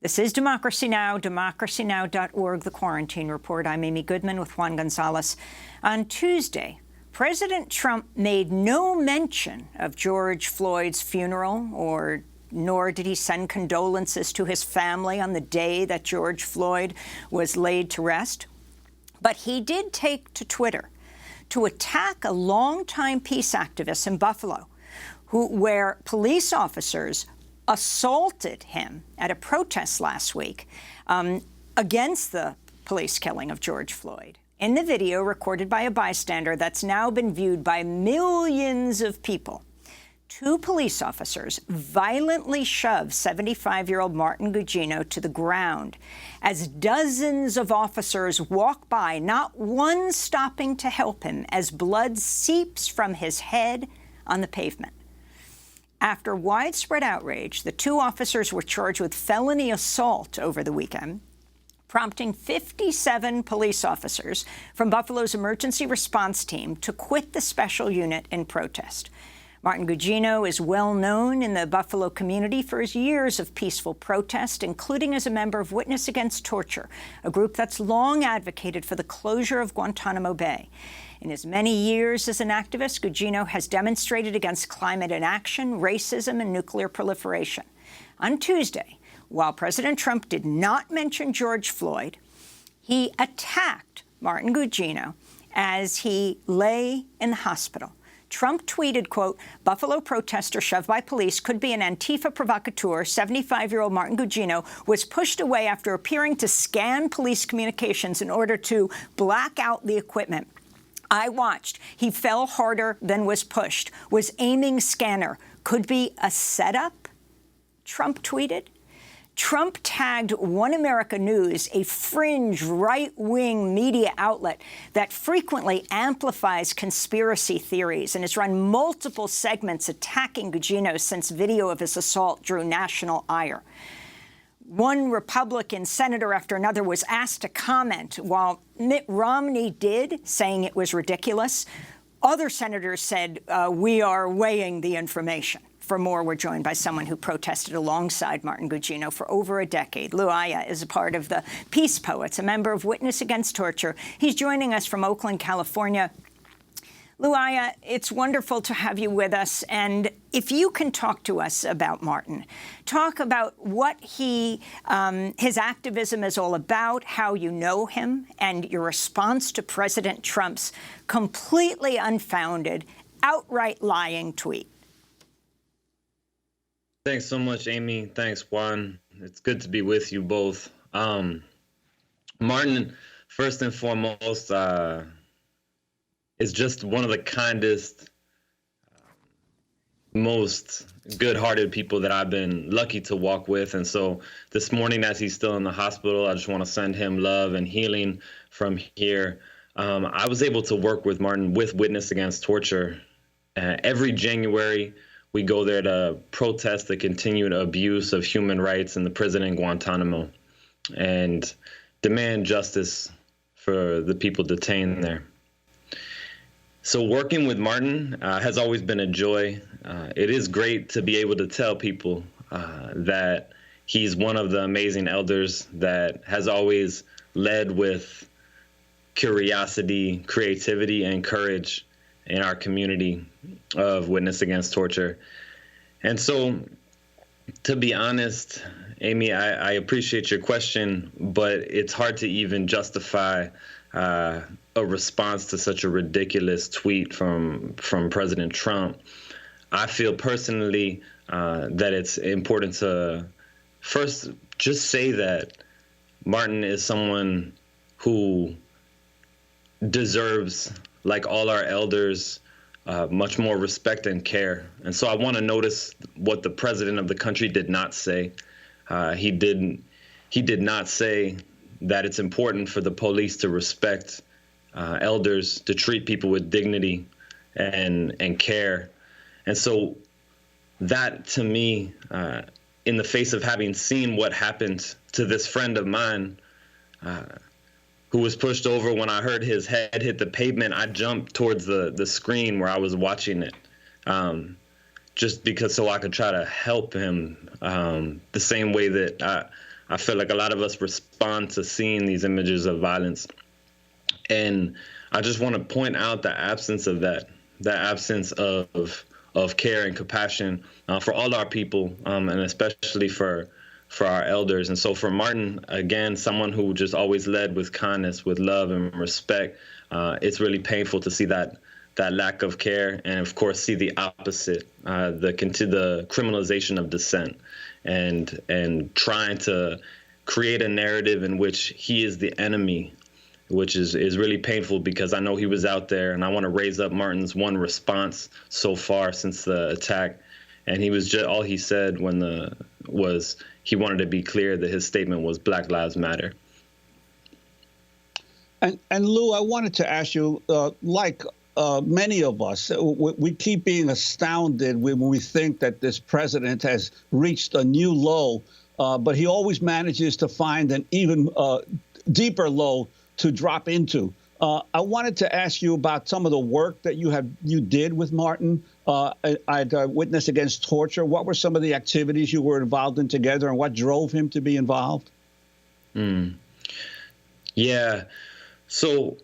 This is Democracy Now!, democracynow.org, The Quarantine Report. I'm Amy Goodman with Juan Gonzalez. On Tuesday, President Trump made no mention of George Floyd's funeral, nor did he send condolences to his family on the day that George Floyd was laid to rest. But he did take to Twitter to attack a longtime peace activist in Buffalo, where police officers assaulted him at a protest last week against the police killing of George Floyd. In the video recorded by a bystander that's now been viewed by millions of people, two police officers violently shoved 75-year-old Martin Gugino to the ground as dozens of officers walk by, not one stopping to help him, as blood seeps from his head on the pavement. After widespread outrage, the two officers were charged with felony assault over the weekend, prompting 57 police officers from Buffalo's emergency response team to quit the special unit in protest. Martin Gugino is well known in the Buffalo community for his years of peaceful protest, including as a member of Witness Against Torture, a group that's long advocated for the closure of Guantanamo Bay. In his many years as an activist, Gugino has demonstrated against climate inaction, racism, and nuclear proliferation. On Tuesday, while President Trump did not mention George Floyd, he attacked Martin Gugino as he lay in the hospital. Trump tweeted, quote, "Buffalo protester shoved by police could be an Antifa provocateur. 75-year-old Martin Gugino was pushed away after appearing to scan police communications in order to black out the equipment. I watched. He fell harder than was pushed. Was aiming scanner. Could be a setup," Trump tweeted. Trump tagged One America News, a fringe right-wing media outlet that frequently amplifies conspiracy theories and has run multiple segments attacking Gugino since video of his assault drew national ire. One Republican senator after another was asked to comment, while Mitt Romney did, saying it was ridiculous. Other senators said, we are weighing the information. For more, we're joined by someone who protested alongside Martin Gugino for over a decade. Lou Aya is a part of the Peace Poets, a member of Witness Against Torture. He's joining us from Oakland, California. Lou Aya, it's wonderful to have you with us. And if you can talk to us about Martin, talk about what his activism is all about, how you know him, and your response to President Trump's completely unfounded, outright lying tweet. Thanks so much, Amy. Thanks, Juan. It's good to be with you both. Martin, first and foremost, is just one of the kindest, most good-hearted people that I've been lucky to walk with. And so this morning, as he's still in the hospital, I just want to send him love and healing from here. I was able to work with Martin with Witness Against Torture. Every January, we go there to protest the continued abuse of human rights in the prison in Guantanamo and demand justice for the people detained there. So working with Martin has always been a joy. It is great to be able to tell people that he's one of the amazing elders that has always led with curiosity, creativity, and courage in our community of Witness Against Torture. And so, to be honest, Amy, I appreciate your question, but it's hard to even justify a response to such a ridiculous tweet from President Trump. I feel personally that it's important to first just say that Martin is someone who deserves, like all our elders, much more respect and care. And so I want to notice what the president of the country did not say. He did not say that it's important for the police to respect elders, to treat people with dignity and care. And so that, to me, in the face of having seen what happened to this friend of mine, who was pushed over, when I heard his head hit the pavement, I jumped towards the screen where I was watching it, just because so I could try to help him the same way that I feel like a lot of us respond to seeing these images of violence. And I just want to point out the absence of that, the absence of care and compassion for all our people, and especially for our elders. And so for Martin, again, someone who just always led with kindness, with love and respect, it's really painful to see that lack of care, and of course see the opposite, the criminalization of dissent, and trying to create a narrative in which he is the enemy, which is really painful, because I know he was out there, and I want to raise up Martin's one response so far since the attack. And he was all he said was he wanted to be clear that his statement was Black Lives Matter. And Lou, I wanted to ask you, many of us, we keep being astounded when we think that this president has reached a new low, but he always manages to find an even deeper low to drop into. I wanted to ask you about some of the work that you did with Martin. I'd Witness Against Torture. What were some of the activities you were involved in together, and what drove him to be involved? Yeah. So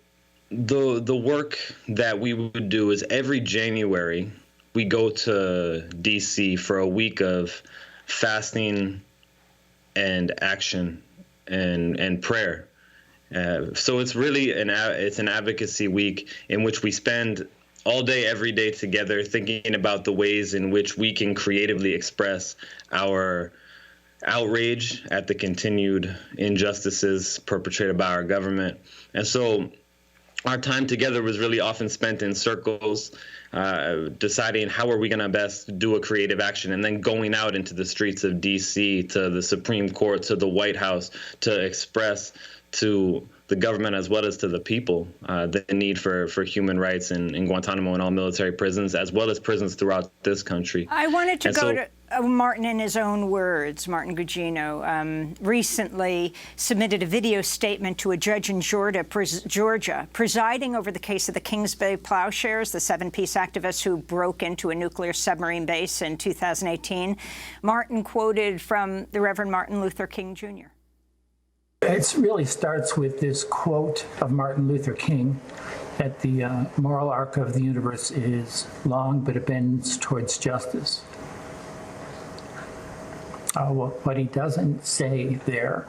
the work that we would do is every January we go to DC for a week of fasting and action and prayer. So it's really an advocacy week in which we spend all day, every day together, thinking about the ways in which we can creatively express our outrage at the continued injustices perpetrated by our government. And so our time together was really often spent in circles, deciding how are we going to best do a creative action, and then going out into the streets of D.C., to the Supreme Court, to the White House, to express to the government as well as to the people the need for human rights in Guantanamo and all military prisons, as well as prisons throughout this country. I wanted to go to Martin in his own words. Martin Gugino recently submitted a video statement to a judge in Georgia presiding over the case of the Kings Bay Plowshares, the 7 peace activists who broke into a nuclear submarine base in 2018. Martin quoted from the Reverend Martin Luther King, Jr. It really starts with this quote of Martin Luther King that the moral arc of the universe is long, but it bends towards justice. What he doesn't say there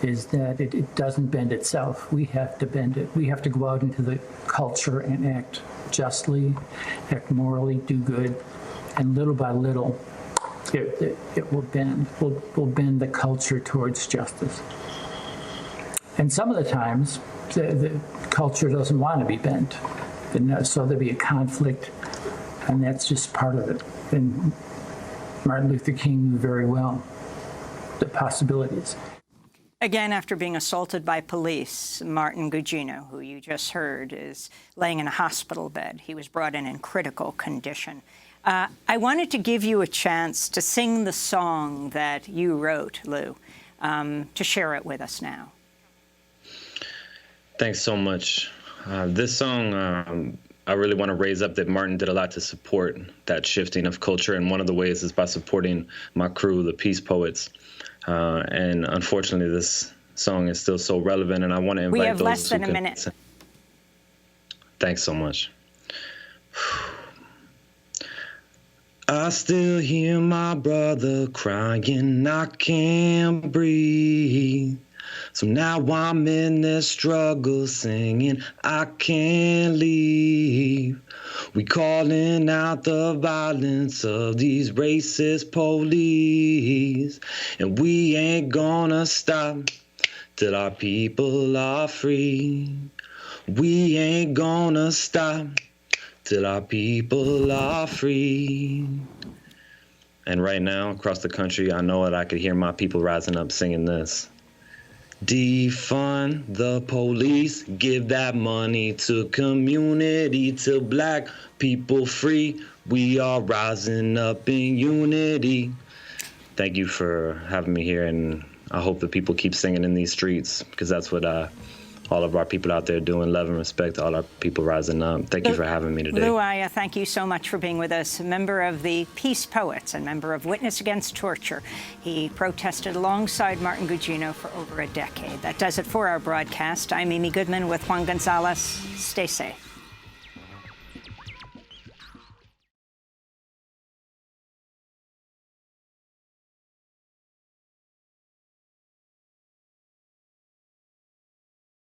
is that it doesn't bend itself. We have to bend it. We have to go out into the culture and act justly, act morally, do good, and little by little, it will bend. We'll bend the culture towards justice. And some of the times, the culture doesn't want to be bent. And so there'll be a conflict, and that's just part of it. And Martin Luther King knew very well the possibilities. Again, after being assaulted by police, Martin Gugino, who you just heard, is laying in a hospital bed. He was brought in critical condition. I wanted to give you a chance to sing the song that you wrote, Lou, to share it with us now. Thanks so much. This song, I really want to raise up that Martin did a lot to support that shifting of culture, and one of the ways is by supporting my crew, the Peace Poets. And unfortunately, this song is still so relevant, and I want to invite those. We have less than a minute. Thanks so much. I still hear my brother crying, I can't breathe. So now I'm in this struggle singing, I can't leave. We calling out the violence of these racist police, and we ain't gonna stop till our people are free. We ain't gonna stop till our people are free. And right now, across the country, I know that I could hear my people rising up singing this. Defund the police, give that money to community, till black people free. We are rising up in unity. Thank you for having me here, and I hope that people keep singing in these streets, because that's what all of our people out there doing love and respect to all our people rising up. Thank you for having me today. Luaya, thank you so much for being with us. A member of the Peace Poets and member of Witness Against Torture. He protested alongside Martin Gugino for over a decade. That does it for our broadcast. I'm Amy Goodman with Juan Gonzalez. Stay safe.